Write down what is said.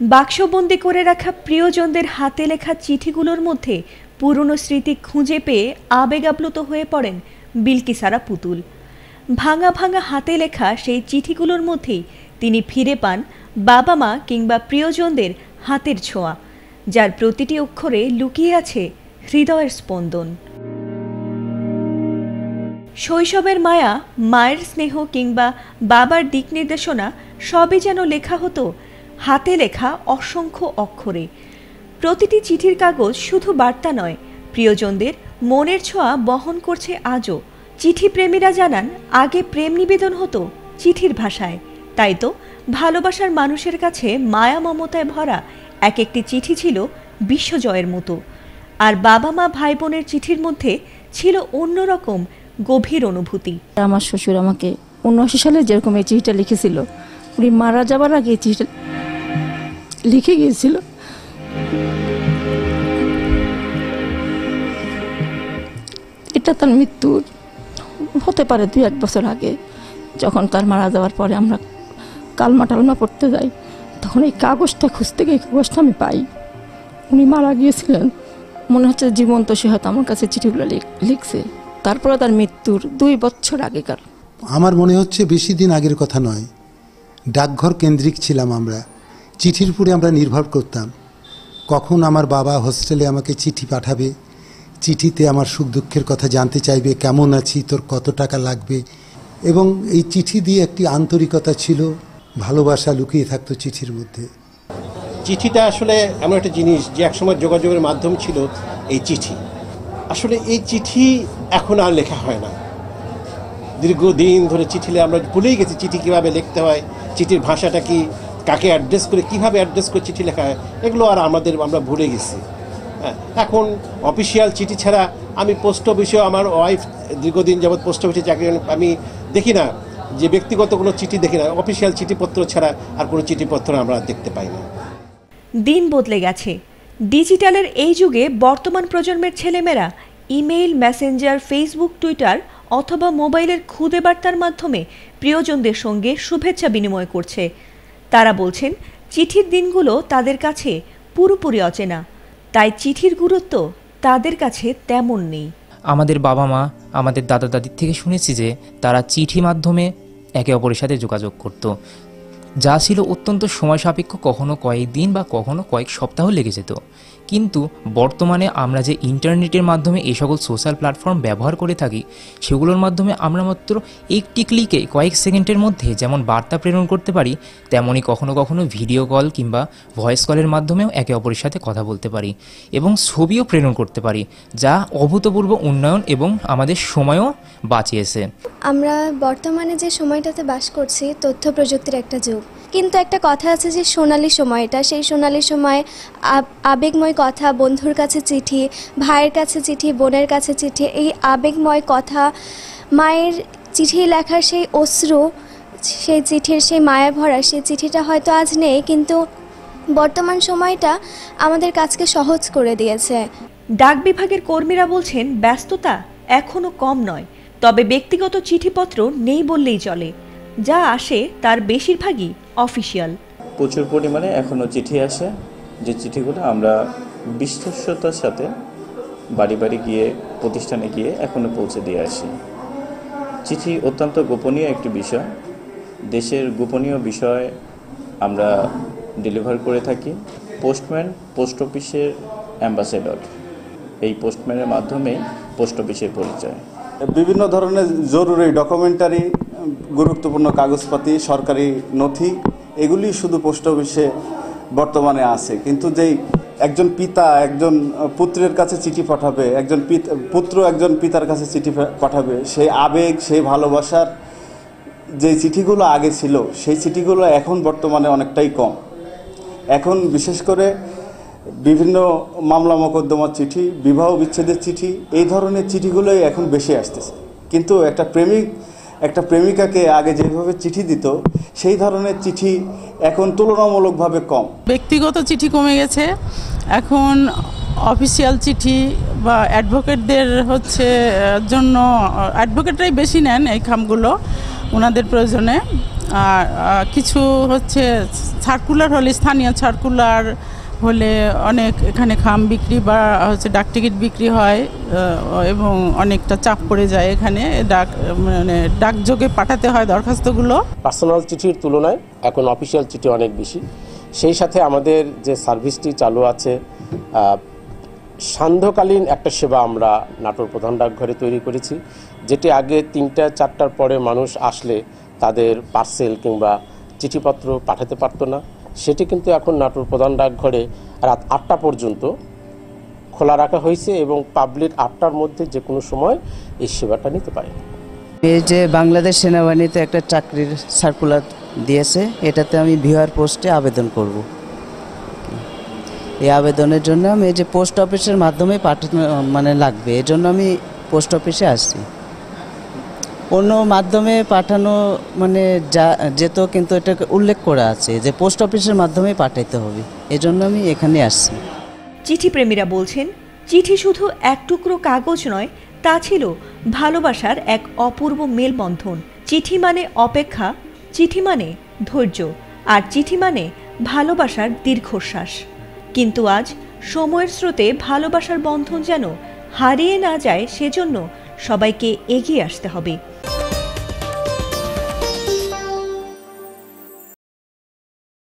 বাক্সবন্দি করে রাখা প্রিয়জনদের হাতে লেখা চিঠিগুলোর মধ্যে পুরনো স্মৃতি খুঁজে পেয়ে আবেগাপ্লুত হয়ে পড়েন বিলকিসারা পুতুল। ভাঙা ভাঙা হাতে লেখা সেই চিঠিগুলোর মধ্যেই তিনি ফিরে পান বাবা মা কিংবা প্রিয়জনদের হাতের ছোঁয়া, যার প্রতিটি অক্ষরে লুকিয়ে আছে হৃদয়ের স্পন্দন। শৈশবের মায়া, মায়ের স্নেহ কিংবা বাবার দিক নির্দেশনা সবই যেন লেখা হতো হাতে লেখা অসংখ্য অক্ষরে। প্রতিটি চিঠির কাগজ শুধু বার্তা নয়, প্রিয়জনদের মনের ছোঁয়া বহন করছে আজও। চিঠি প্রেমীরা জানান, আগে প্রেম নিবেদন হতো চিঠির ভাষায়, তাই তো ভালোবাসার মানুষের কাছে মায়া মমতায় ভরা এক একটি চিঠি ছিল বিশ্বজয়ের মতো। আর বাবা মা ভাই বোনের চিঠির মধ্যে ছিল অন্যরকম গভীর অনুভূতি। আমার শ্বশুর আমাকে ৭৯ সালে যেরকম এই চিঠিটা লিখেছিল, উনি মারা যাবার আগে এই চিঠিটা লিখে গিয়েছিল। এটা তার মৃত্যুর হতে পারে ২-১ বছর আগে, যখন তার মারা যাওয়ার পরে আমরা কালমা টালমা পড়তে যাই, তখন এই কাগজটা খুঁজতে গিয়ে কাগজটা আমি পাই। উনি মারা গিয়েছিলেন, মনে হচ্ছে জীবন্ত সে হয়তো আমার কাছে চিঠিগুলো লিখছে। তারপরে তার মৃত্যুর ২ বছর আগেকার। আমার মনে হচ্ছে বেশি দিন আগের কথা নয়। ডাকঘর কেন্দ্রিক ছিলাম আমরা, চিঠির উপরে আমরা নির্ভর করতাম। কখন আমার বাবা হোস্টেলে আমাকে চিঠি পাঠাবে, চিঠিতে আমার সুখ দুঃখের কথা জানতে চাইবে, কেমন আছি, তোর কত টাকা লাগবে। এবং এই চিঠি দিয়ে একটি আন্তরিকতা ছিল, ভালোবাসা লুকিয়ে থাকতো চিঠির মধ্যে। চিঠিটা আসলে এমন একটা জিনিস যে একসময় যোগাযোগের মাধ্যম ছিল এই চিঠি। আসলে এই চিঠি এখন আর লেখা হয় না। দীর্ঘদিন ধরে চিঠি আমরা ভুলেই গেছি চিঠি কীভাবে লিখতে হয়, চিঠির ভাষাটা কি, কাকে অ্যাড্রেস করে, কীভাবে অ্যাড্রেস করে চিঠি লেখা হয়, এগুলো আর আমরা ভুলে গেছি। এখন অফিসিয়াল চিঠি ছাড়া আমি পোস্ট অফিসেও, আমার ওয়াইফ দীর্ঘদিন যাবৎ পোস্ট অফিসে চাকরি, আমি দেখি না যে ব্যক্তিগত কোনো চিঠি দেখি না, অফিসিয়াল চিঠিপত্র ছাড়া আর কোনো চিঠিপত্র আমরা দেখতে পাই না। দিন বদলে গেছে। ডিজিটালের এই যুগে বর্তমান প্রজন্মের ছেলেমেয়েরা ইমেইল, মেসেঞ্জার, ফেসবুক, টুইটার অথবা মোবাইলের খুদে বার্তার মাধ্যমে প্রিয়জনদের সঙ্গে শুভেচ্ছা বিনিময় করছে। তারা বলছেন, চিঠির দিনগুলো তাদের কাছে পুরোপুরি অচেনা, তাই চিঠির গুরুত্ব তাদের কাছে তেমন নেই। আমাদের বাবা মা, আমাদের দাদা দাদির থেকে শুনেছি যে তারা চিঠি মাধ্যমে একে অপরের সাথে যোগাযোগ করত, যা ছিল অত্যন্ত সময় সাপেক্ষ, কখনো কয়েকদিন বা কখনো কয়েক সপ্তাহ লেগে যেত। কিন্তু বর্তমানে আমরা যে ইন্টারনেটের মাধ্যমে এই সকল সোশ্যাল প্ল্যাটফর্ম ব্যবহার করে থাকি, সেগুলোর মাধ্যমে আমরা মাত্র একটি ক্লিকে কয়েক সেকেন্ডের মধ্যে যেমন বার্তা প্রেরণ করতে পারি, তেমনই কখনো কখনো ভিডিও কল কিংবা ভয়েস কলের মাধ্যমেও একে অপরের সাথে কথা বলতে পারি এবং ছবিও প্রেরণ করতে পারি, যা অভূতপূর্ব উন্নয়ন এবং আমাদের সময়ও বাঁচিয়েছে। আমরা বর্তমানে যে সময়টাতে বাস করছি, তথ্য প্রযুক্তির একটা যুগ, কিন্তু একটা কথা আছে যে সোনালি সময়টা, সেই সোনালি সময় আবেগময় কথা, বন্ধুর কাছে চিঠি, ভাইয়ের কাছে চিঠি, বোনের কাছে চিঠি, এই আবেগময় কথা, মায়ের চিঠি লেখার সেই অশ্রু, সেই চিঠির সেই মায়া ভরা সেই চিঠিটা হয়তো আজ নেই, কিন্তু বর্তমান সময়টা আমাদের কাজকে সহজ করে দিয়েছে। ডাক বিভাগের কর্মীরা বলছেন, ব্যস্ততা এখনো কম নয়, তবে ব্যক্তিগত চিঠিপত্র নেই বললেই চলে। যা আসে তার বেশিরভাগই অফিসিয়াল। প্রচুর পরিমাণে এখনও চিঠি আসে, যে চিঠিগুলো আমরা বিশ্বস্ততার সাথে বাড়ি বাড়ি গিয়ে, প্রতিষ্ঠানে গিয়ে এখনও পৌঁছে দিয়ে আসি। চিঠি অত্যন্ত গোপনীয় একটি বিষয়, দেশের গোপনীয় বিষয় আমরা ডেলিভার করে থাকি। পোস্টম্যান পোস্ট অফিসের অ্যাম্বাসেডর, এই পোস্টম্যানের মাধ্যমেই পোস্ট অফিসের পরিচয়। বিভিন্ন ধরনের জরুরি ডকুমেন্টারি, গুরুত্বপূর্ণ কাগজপাতি, সরকারি নথি, এগুলি শুধু পোস্ট অফিসে বর্তমানে আছে। কিন্তু যেই একজন পিতা একজন পুত্রের কাছে চিঠি পাঠাবে, একজন পুত্র একজন পিতার কাছে চিঠি পাঠাবে, সেই আবেগ, সেই ভালোবাসার যে চিঠিগুলো আগে ছিল, সেই চিঠিগুলো এখন বর্তমানে অনেকটাই কম। এখন বিশেষ করে বিভিন্ন মামলা মোকদ্দমার চিঠি, বিবাহ বিচ্ছেদের চিঠি, এই ধরনের চিঠিগুলোই এখন বেশি আসতেছে। কিন্তু একটা প্রেমিকাকে আগে যেভাবে চিঠি দিত, সেই ধরনের চিঠি এখন তুলনামূলকভাবে কম। ব্যক্তিগত চিঠি কমে গেছে, এখন অফিসিয়াল চিঠি বা অ্যাডভোকেটদের জন্য, অ্যাডভোকেটরাই বেশি নেন এই খামগুলো ওনাদের প্রয়োজনে। আর কিছু হচ্ছে সার্কুলার হলে, স্থানীয় সার্কুলার হলে অনেক এখানে খাম বিক্রি বা হচ্ছে ডাক টিকিট বিক্রি হয় এবং অনেকটা চাপ পড়ে যায় এখানে, ডাকযোগে পাঠাতে হয় দরখাস্তগুলো। পার্সোনাল চিঠির তুলনায় এখন অফিসিয়াল চিঠি অনেক বেশি। সেই সাথে আমাদের যে সার্ভিসটি চালু আছে, সান্ধ্যকালীন একটা সেবা আমরা নাটোর প্রধান ডাকঘরে তৈরি করেছি, যেটি আগে 3টা 4টার পরে মানুষ আসলে তাদের পার্সেল কিংবা চিঠিপত্র পাঠাতে পারতো না। সেটি কিন্তু এখন নাটোর প্রধান ডাকঘরে রাত 8টা পর্যন্ত খোলা রাখা হয়েছে এবং পাবলিক 8টার মধ্যে যে কোনো সময় এই সেবাটা নিতে পারে। এই যে বাংলাদেশ সেনাবাহিনীতে একটা চাকরির সার্কুলার দিয়েছে, এটাতে আমি ভিউয়ার পোস্টে আবেদন করব। এই আবেদনের জন্য আমি এই যে পোস্ট অফিসের মাধ্যমে পাঠানো লাগবে, এই জন্য আমি পোস্ট অফিসে আসছি। অন্য মাধ্যমে পাঠানো যেত, কিন্তু এটাকে উল্লেখ করা আছে যে পোস্ট অফিসের মাধ্যমে পাঠাইতে হবে, এজন্য আমি এখানে আসছি। চিঠি প্রেমীরা বলছেন, চিঠি শুধু এক টুকরো কাগজ নয়, তা ছিল ভালোবাসার এক অপূর্ব মেলবন্ধন। চিঠি মানে অপেক্ষা, চিঠি মানে ধৈর্য, আর চিঠি মানে ভালোবাসার দীর্ঘশ্বাস। কিন্তু আজ সময়ের স্রোতে ভালোবাসার বন্ধন যেন হারিয়ে না যায়, সেজন্য সবাইকে এগিয়ে আসতে হবে।